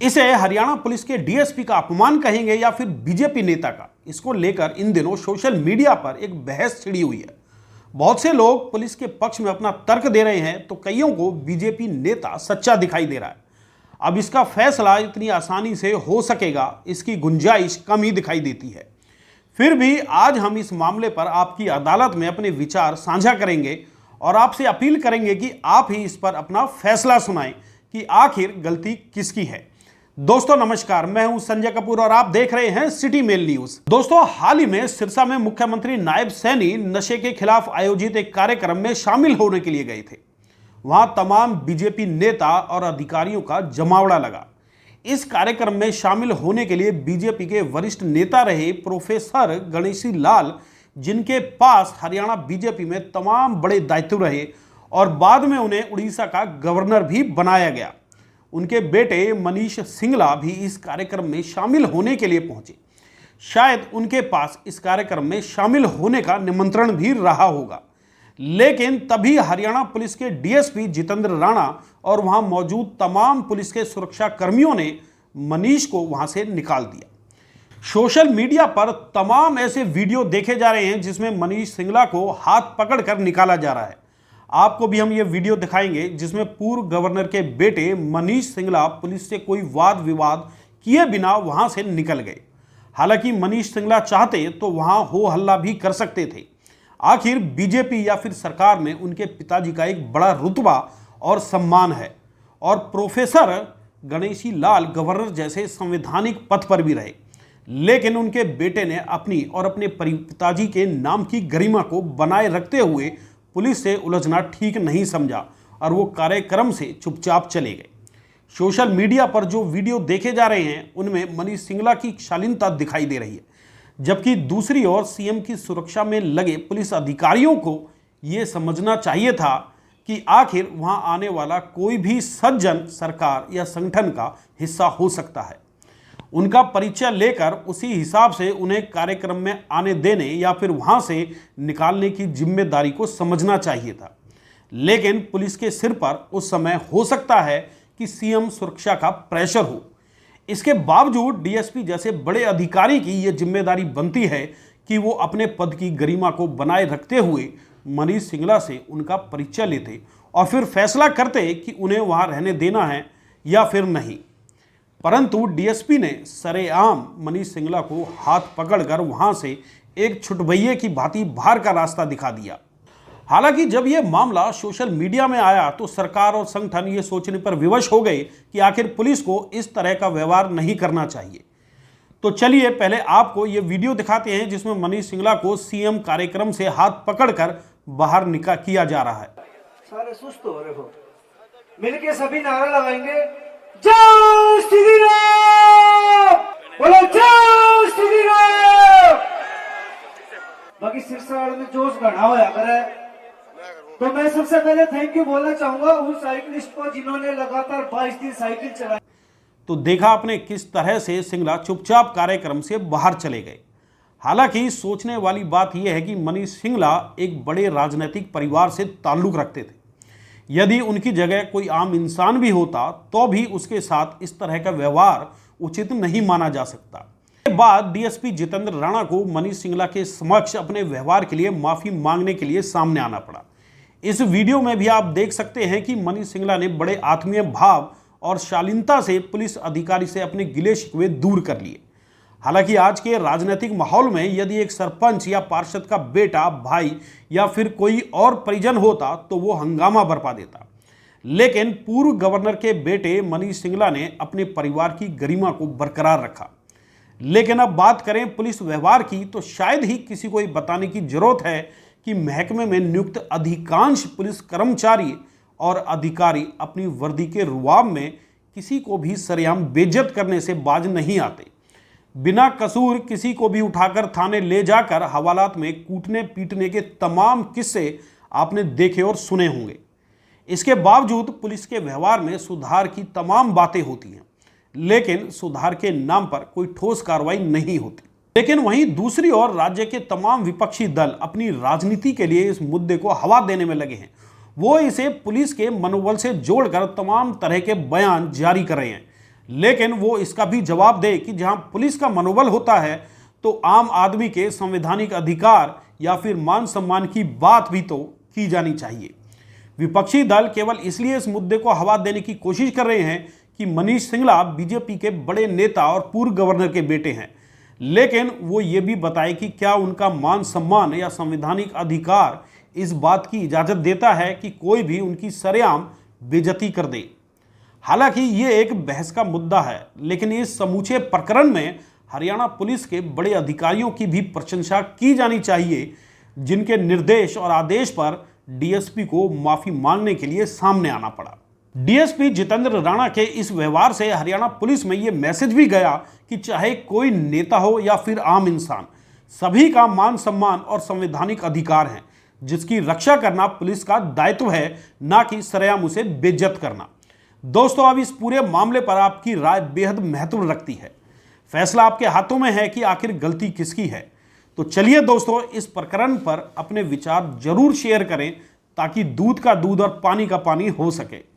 इसे हरियाणा पुलिस के डीएसपी का अपमान कहेंगे या फिर बीजेपी नेता का, इसको लेकर इन दिनों सोशल मीडिया पर एक बहस छिड़ी हुई है। बहुत से लोग पुलिस के पक्ष में अपना तर्क दे रहे हैं तो कईयों को बीजेपी नेता सच्चा दिखाई दे रहा है। अब इसका फैसला इतनी आसानी से हो सकेगा, इसकी गुंजाइश कम ही दिखाई देती है। फिर भी आज हम इस मामले पर आपकी अदालत में अपने विचार साझा करेंगे और आपसे अपील करेंगे कि आप ही इस पर अपना फैसला सुनाएं कि आखिर गलती किसकी है। दोस्तों नमस्कार, मैं हूं संजय कपूर और आप देख रहे हैं सिटी मेल न्यूज। दोस्तों, हाल ही में सिरसा में मुख्यमंत्री नायब सैनी नशे के खिलाफ आयोजित एक कार्यक्रम में शामिल होने के लिए गए थे। वहां तमाम बीजेपी नेता और अधिकारियों का जमावड़ा लगा। इस कार्यक्रम में शामिल होने के लिए बीजेपी के वरिष्ठ नेता रहे प्रोफेसर गणेशी लाल, जिनके पास हरियाणा बीजेपी में तमाम बड़े दायित्व रहे और बाद में उन्हें उड़ीसा का गवर्नर भी बनाया गया। उनके बेटे मनीष सिंगला भी इस कार्यक्रम में शामिल होने के लिए पहुंचे। शायद उनके पास इस कार्यक्रम में शामिल होने का निमंत्रण भी रहा होगा, लेकिन तभी हरियाणा पुलिस के डीएसपी जितेंद्र राणा और वहां मौजूद तमाम पुलिस के सुरक्षा कर्मियों ने मनीष को वहां से निकाल दिया। सोशल मीडिया पर तमाम ऐसे वीडियो देखे जा रहे हैं जिसमें मनीष सिंगला को हाथ पकड़कर निकाला जा रहा है। आपको भी हम ये वीडियो दिखाएंगे जिसमें पूर्व गवर्नर के बेटे मनीष सिंगला पुलिस से कोई वाद विवाद किए बिना वहां से निकल गए। हालांकि मनीष सिंगला चाहते तो वहां हो हल्ला भी कर सकते थे। आखिर बीजेपी या फिर सरकार में उनके पिताजी का एक बड़ा रुतबा और सम्मान है और प्रोफेसर गणेशी लाल गवर्नर जैसे संवैधानिक पद पर भी रहे, लेकिन उनके बेटे ने अपनी और अपने पिताजी के नाम की गरिमा को बनाए रखते हुए पुलिस से उलझना ठीक नहीं समझा और वो कार्यक्रम से चुपचाप चले गए। सोशल मीडिया पर जो वीडियो देखे जा रहे हैं उनमें मनीष सिंगला की शालीनता दिखाई दे रही है, जबकि दूसरी ओर सीएम की सुरक्षा में लगे पुलिस अधिकारियों को ये समझना चाहिए था कि आखिर वहां आने वाला कोई भी सज्जन सरकार या संगठन का हिस्सा हो सकता है। उनका परिचय लेकर उसी हिसाब से उन्हें कार्यक्रम में आने देने या फिर वहां से निकालने की जिम्मेदारी को समझना चाहिए था। लेकिन पुलिस के सिर पर उस समय हो सकता है कि सीएम सुरक्षा का प्रेशर हो। इसके बावजूद डीएसपी जैसे बड़े अधिकारी की यह जिम्मेदारी बनती है कि वो अपने पद की गरिमा को बनाए रखते हुए मनीष सिंगला से उनका परिचय लेते और फिर फैसला करते कि उन्हें वहां रहने देना है या फिर नहीं। परंतु डीएसपी ने सरेआम मनीष सिंगला को हाथ पकड़कर वहां से एक छुटभैये की भांति बाहर का रास्ता दिखा दिया। हालांकि जब यह मामला सोशल मीडिया में आया तो सरकार और संगठन ये सोचने पर विवश हो गए कि आखिर पुलिस को इस तरह का व्यवहार नहीं करना चाहिए। तो चलिए पहले आपको ये वीडियो दिखाते हैं जिसमें मनीष सिंगला को सीएम कार्यक्रम से हाथ पकड़कर बाहर किया जा रहा है। सारे सुस्त हो रहे हो, मिलके सभी नारा लगाएंगे, जय श्री राम, बोलो जय श्री राम। बाकी सिरसा में जोश बढ़ा हुआ है। तो मैं सबसे पहले थैंक यू बोलना चाहूंगा उन साइकिलिस्ट को जिन्होंने लगातार 22 दिन साइकिल चलाई। तो देखा आपने किस तरह से सिंगला चुपचाप कार्यक्रम से बाहर चले गए। हालांकि सोचने वाली बात यह है कि मनीष सिंगला एक बड़े राजनीतिक परिवार से ताल्लुक रखते थे। यदि उनकी जगह कोई आम इंसान भी होता तो भी उसके साथ इस तरह का व्यवहार उचित नहीं माना जा सकता। इसके बाद डीएसपी जितेंद्र राणा को मनीष सिंगला के समक्ष अपने व्यवहार के लिए माफी मांगने के लिए सामने आना पड़ा। इस वीडियो में भी आप देख सकते हैं कि मनीष सिंगला ने बड़े आत्मीय भाव और शालीनता से पुलिस अधिकारी से अपने गिले शिकवे दूर कर लिए। हालांकि आज के राजनीतिक माहौल में यदि एक सरपंच या पार्षद का बेटा, भाई या फिर कोई और परिजन होता तो वो हंगामा बरपा देता, लेकिन पूर्व गवर्नर के बेटे मनीष सिंगला ने अपने परिवार की गरिमा को बरकरार रखा। लेकिन अब बात करें पुलिस व्यवहार की तो शायद ही किसी को ये बताने की जरूरत है कि महकमे में नियुक्त अधिकांश पुलिस कर्मचारी और अधिकारी अपनी वर्दी के रुआब में किसी को भी सरेआम बेइज्जत करने से बाज नहीं आते। बिना कसूर किसी को भी उठाकर थाने ले जाकर हवालात में कूटने पीटने के तमाम किस्से आपने देखे और सुने होंगे। इसके बावजूद पुलिस के व्यवहार में सुधार की तमाम बातें होती हैं, लेकिन सुधार के नाम पर कोई ठोस कार्रवाई नहीं होती। लेकिन वहीं दूसरी ओर राज्य के तमाम विपक्षी दल अपनी राजनीति के लिए इस मुद्दे को हवा देने में लगे हैं। वो इसे पुलिस के मनोबल से जोड़कर तमाम तरह के बयान जारी कर रहे हैं, लेकिन वो इसका भी जवाब दे कि जहां पुलिस का मनोबल होता है तो आम आदमी के संवैधानिक अधिकार या फिर मान सम्मान की बात भी तो की जानी चाहिए। विपक्षी दल केवल इसलिए इस मुद्दे को हवा देने की कोशिश कर रहे हैं कि मनीष सिंगला बीजेपी के बड़े नेता और पूर्व गवर्नर के बेटे हैं, लेकिन वो ये भी बताए कि क्या उनका मान सम्मान या संवैधानिक अधिकार इस बात की इजाजत देता है कि कोई भी उनकी सरेआम बेइज्जती कर दे। हालांकि ये एक बहस का मुद्दा है, लेकिन इस समूचे प्रकरण में हरियाणा पुलिस के बड़े अधिकारियों की भी प्रशंसा की जानी चाहिए, जिनके निर्देश और आदेश पर डीएसपी को माफी मांगने के लिए सामने आना पड़ा। डीएसपी जितेंद्र राणा के इस व्यवहार से हरियाणा पुलिस में यह मैसेज भी गया कि चाहे कोई नेता हो या फिर आम इंसान, सभी का मान सम्मान और संवैधानिक अधिकार है, जिसकी रक्षा करना पुलिस का दायित्व है, ना कि सरेआम उसे बेइज्जत करना। दोस्तों, अब इस पूरे मामले पर आपकी राय बेहद महत्व रखती है। फैसला आपके हाथों में है कि आखिर गलती किसकी है। तो चलिए दोस्तों, इस प्रकरण पर अपने विचार जरूर शेयर करें ताकि दूध का दूध और पानी का पानी हो सके।